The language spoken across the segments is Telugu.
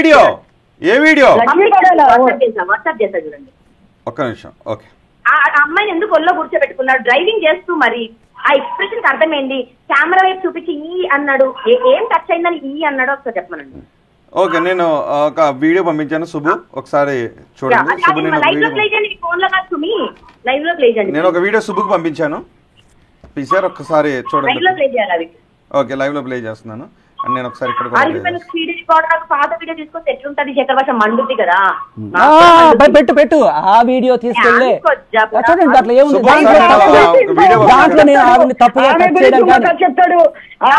వీడియో ఏ వీడియో వాట్సాప్ చేస్తా చూడండి ఒక్క నిమిషం. ఓకే. ఆ అమ్మాయిని ఎందుకు ఒళ్ళో కూర్చోబెట్టుకున్నాడు డ్రైవింగ్ చేస్తూ? మరి ఆ ఎక్స్ప్రెషన్ అర్థమైంది. కెమెరా వైపు చూపించి ఈ అన్నాడు, ఏం టచ్ అయిందని ఈ అన్నాడు, ఒకసారి చెప్పమనండి. ఓకే, నేను ఒక వీడియో పంపించాను శుభు, ఒకసారి చూడండి. నేను ఒక వీడియో శుభుకి పంపించాను, పిసార్ ఒక్కసారి చూడండి. ఓకే, లైవ్ లో ప్లే చేస్తున్నాను. అండ్ నేను ఒకసారి ఇక్కడ పాత వీడియో తీసుకొస్తే ఎట్లుంటది? శేఖర్ భాష మండుద్ది కదా. పెట్టు ఆ వీడియో తీసుకెళ్ళి చూడండి. దాంట్లో ఏముంది? దాంట్లో నేను ఆవిడని తప్పుగా చెప్తాడు,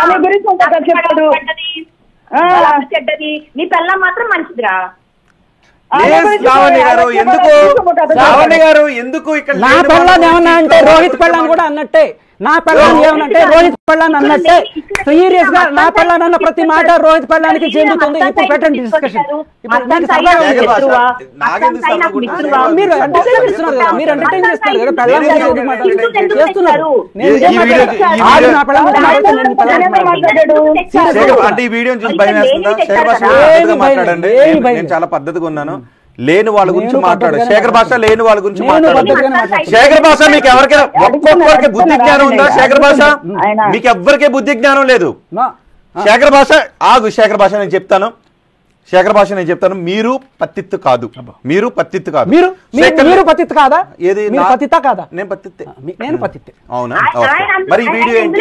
ఆమె గురించి చెప్తాడు. చెడ్డది, నీ పిల్ల మాత్రం మంచిదిరా. నా పిల్లని ఏమన్నా అంటే రోహిత్ పిల్లని కూడా అన్నట్టే, నా పిల్లని ఏమనంటే రోహిత్ పిల్లని అన్నట్టే. సీరియస్ గా నా పిల్లని అన్న ప్రతి మాట రోహిత్ పిల్లానికి చెందుతుంది. ఇప్పుడు పెట్టండి డిస్కషన్. మీరు ఎంటర్టైన్ చేస్తున్నారు కదా, మీరు ఎంటర్టైన్ చేస్తున్నారు కదా, పిల్లని చేస్తున్నారు. నేను చాలా పద్ధతిగా ఉన్నాను. లేని వాళ్ళ గురించి మాట్లాడు. శేఖర్ భాష లేని వాళ్ళ గురించి మాట్లాడు. శేఖర్ భాష మీకు ఎవరికైనా ఒక్కొక్కరికి బుద్ధి జ్ఞానం ఉందా? శేఖర్ భాష మీకు ఎవ్వరికే బుద్ధి జ్ఞానం లేదు. శేఖర్ భాష ఆగు. శేఖర్ భాష నేను చెప్తాను, శేఖర్ భాష నేను చెప్తాను. మీరు పత్తిత్తు కాదు, మీరు పత్తిత్తు కాదు. మీరు పత్తిత్తు కాదా? ఏది పత్తిత్తా కాదా? నేను పత్తిత్తే. నేను పత్తిత్తే. అవునా? మరి ఈ వీడియో ఏంటి?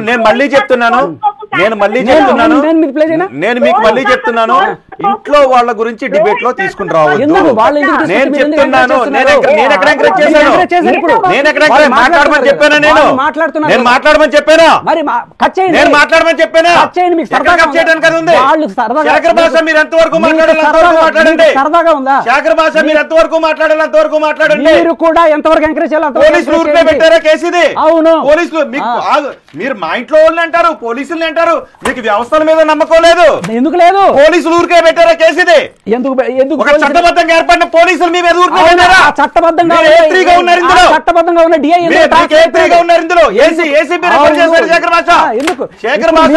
నేను మళ్ళీ చెప్తున్నాను, నేను మీకు మళ్ళీ చెప్తున్నాను, ఇంట్లో వాళ్ళ గురించి డిబేట్ లో తీసుకుని రావద్దు. నేను చెప్తున్నాను, నేను ఎక్కడ ఎంకరేజ్ చేశాను? నేను ఎక్కడ మాట్లాడమని చెప్పానా? నేను మాట్లాడమని చెప్పానా? నేను మాట్లాడమని చెప్పానా? చేయడానికి అది ఉంది. శేఖర్ భాష మీరు ఎంతవరకు మాట్లాడండి. శేఖర్ భాష మీరు ఎంతవరకు అంతవరకు మాట్లాడండి. మీరు కూడా ఎంతవరకు ఎంకరేజ్ చేయాలి? పోలీసులు ఊరికే పెట్టారా కేసు ఇది? అవును. పోలీసులు మీరు మా ఇంట్లో వాళ్ళని అంటారు, పోలీసుల్ని అంటారు, మీకు వ్యవస్థల మీద నమ్మకం లేదు. ఎందుకు లేదు? పోలీసులు ఊరికే పెట్టారా కేసు ఇది? ఎందుకు ఒక చట్టబద్ధంగా ఏర్పడిన పోలీసులు మీ మీద ఊరికే పెట్టారా? చట్టబద్ధంగా ఉన్నారు ఇందులో, చట్టబద్ధంగా ఉన్న డిఐ ఉన్నారు ఇందులో. ఏసీపీ రిపోర్ట్ చేశారు శేఖర్ భాష. ఎందుకు శేఖర్ భాష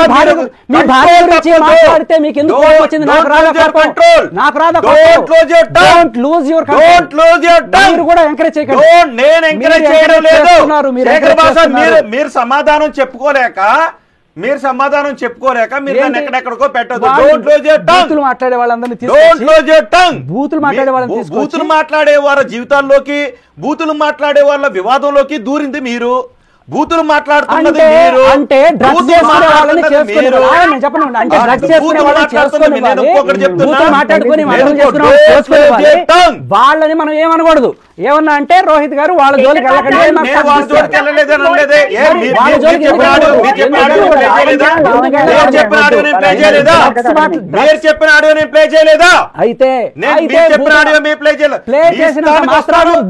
మీ భార్య గురించి మాట్లాడితే మీకు ఎందుకు వచ్చింది? నాకు రాదా కంట్రోల్, నాకు రాదా control. Don't lose your control. మీరు కూడా ఎంకరేజ్ చేయకండి. నేను ఎంకరేజ్ చేయడం లేదు. శేఖర్ భాష మీరు సమాధానం చెప్పుకోలేక మీరు నన్ను ఎక్కడెక్కడికో పెట్టదు. బూతులు మాట్లాడే వాళ్ళందరినీ బూతులు మాట్లాడే వాళ్ళ జీవితాల్లోకి, బూతులు మాట్లాడే వాళ్ళ వివాదంలోకి దూరింది మీరు. బూతులు మాట్లాడుతున్నది మీరు. అంటే డ్రగ్స్ చేసుకునే వాళ్ళని చేసుకునేది నేను చెప్పను. అంటే డ్రగ్స్ చేసుకునే వాళ్ళని చేసుకునే బూతులు మాట్లాడుకుని వాళ్ళని మనం ఏమనకూడదు. ఏమన్నా అంటే రోహిత్ గారు వాళ్ళ జోలికి వెళ్ళకండి. అయితే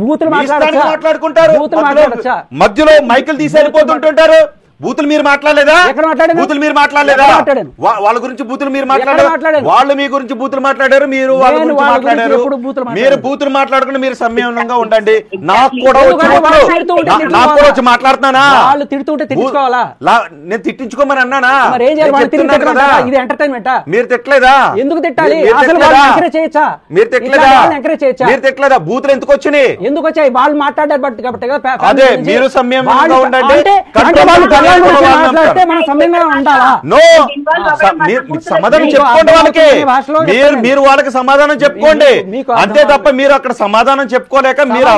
బూతులు మాట్లాడుకుంటారు, మధ్యలో మైకులు తీసి వెళ్ళిపోతుంటారు. బూతులు మీరు మాట్లాడలేదా? బూతులు మీరు మాట్లాడలేదా? వాళ్ళ గురించి బూతులు మీరు మాట్లాడారు, వాళ్ళు మీ గురించి బూతులు మాట్లాడారు, మీరు వాళ్ళ గురించి మాట్లాడారు. మీరు బూతులు మాట్లాడుకుని మీరు సంయమనంగా ఉండండి. నాకు కూడా వచ్చి మాట్లాడుతున్నానా? వాళ్ళు తిడుతుంటే తిట్టించుకోవాలా? నేను తిట్టించుకోమని అన్నానా? ఇది ఎంటర్టైన్మెంట్. మీరు తిట్టలేదా? ఎందుకు తిట్టాలి? మీరు తిట్టలేదా? బూతులు ఎందుకు వచ్చినాయి? ఎందుకు వచ్చాయి? వాళ్ళు మాట్లాడారు కాబట్టి. అదే మీరు సంయమనంగా ఉండండి. సమాధానం చెప్పుకోండి వాళ్ళకి. మీరు వాళ్ళకి సమాధానం చెప్పుకోండి అంతే తప్ప మీరు అక్కడ సమాధానం చెప్పుకోలేక మీరు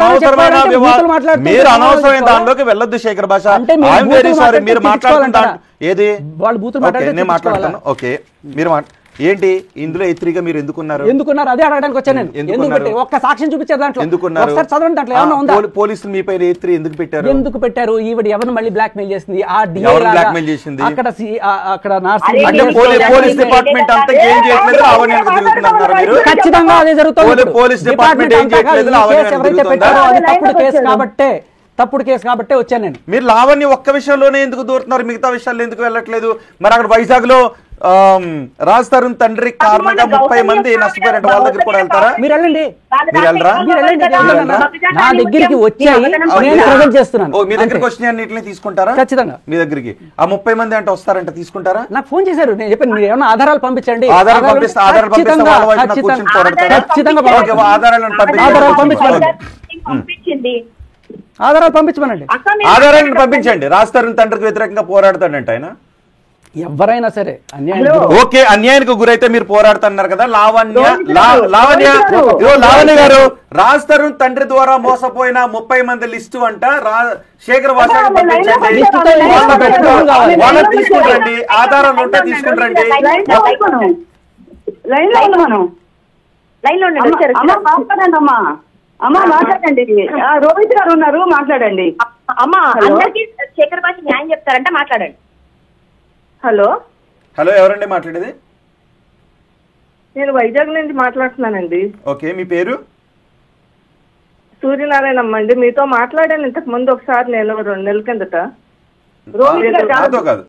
అనవసరమైన దానిలోకి వెళ్ళొద్దు. శేఖర్ భాష ఐఎమ్ వెరీ సారీ. మీరు మాట్లాడుకుంటా ఏది వాళ్ళు బూతులు నేను మాట్లాడతాను. ఓకే, మీరు ఏంటి ఇందులో ఎత్తిరిగా మీరు ఎందుకున్నారు? అదే అడగడానికి వచ్చాను నేను. ఎందుకంటే ఒక్క సాక్ష్యం చూపించారు దాంట్లో. ఎందుకున్నారు? చదవండి, దాంట్లో ఏమన్నా ఉందా? పోలీసులు మీ పైన ఎత్తిరి ఎందుకు పెట్టారు? ఈవిడ ఎవరిని మళ్ళీ బ్లాక్ మెయిల్ చేసింది? ఆ బ్లాక్ మెయిల్ చేసింది అక్కడ పోలీస్ డిపార్ట్మెంట్ అంతా ఏం చేయట్లేదు, ఖచ్చితంగా అదే జరుగుతుంది. పోలీస్ డిపార్ట్మెంట్ ఏం చేయట్లేదు, తప్పుడు కేసు కాబట్టే వచ్చాను నేను. మీరు లావణ్య ఒక్క విషయంలోనే ఎందుకు దూరుతున్నారు, మిగతా విషయాల్లో ఎందుకు వెళ్ళట్లేదు? మరి అక్కడ వైజాగ్ లో రాజ్ తరుణ్ తండ్రి కారణంగా 30 మంది నష్టపోయారంట, వాళ్ళ దగ్గర కూడా వెళ్తారా? మీరు వెళ్ళండి, మీరు వెళ్ళరా? నా దగ్గరికి వచ్చాయి, నేను ప్రజెంట్ చేస్తున్నాను. మీ దగ్గరికి వచ్చిన అన్నింటినీ తీసుకుంటారా? ఖచ్చితంగా. మీ దగ్గరికి ఆ 30 మంది అంటే వస్తారంట, తీసుకుంటారా? నాకు ఫోన్ చేశారు, నేను చెప్పాను మీరు ఏమన్నా ఆధారాలు పంపించండి. ఆధారాలు పంపిస్తే ఆధారాలు పంపిస్తే వాళ్ళ వైపున కూర్చొని పోరాడతారా? ఓకే, ఆధారాలను పంపించింది, ఆధారాలు పంపించమనండి. ఆధారాలను పంపించండి. రాజ్ తరుణ్ తండ్రికి వ్యతిరేకంగా పోరాడతాడంట ఆయన. ఎవరైనా సరే అన్యాయం, ఓకే, అన్యాయానికి గురైతే మీరు పోరాడుతున్నారు కదా. లావణ్య గారు, రాజ్ తరుణ్ తండ్రి ద్వారా మోసపోయిన 30 మంది లిస్టు అంట శేఖర్ భాషకి పంపించండి. వాళ్ళని తీసుకుంటారండి, ఆధారాలు ఉంటే తీసుకుంటారండి. అమ్మా మాట్లాడండి, రోహిత్ గారు ఉన్నారు, మాట్లాడండి. అమ్మా అందరికి శేఖర్ భాష న్యాయం చెప్తారంటే మాట్లాడండి. హలో హలో, ఎవరండి మాట్లాడేది? నేను వైజాగ్ నుంచి మాట్లాడుతున్నానండి. ఓకే, మీ పేరు? సూర్యనారాయణమ్మ అండి. మీతో మాట్లాడాను ఇంతకు ముందు ఒకసారి, నేను 2 నెలల కిందట. నాతో కాదు.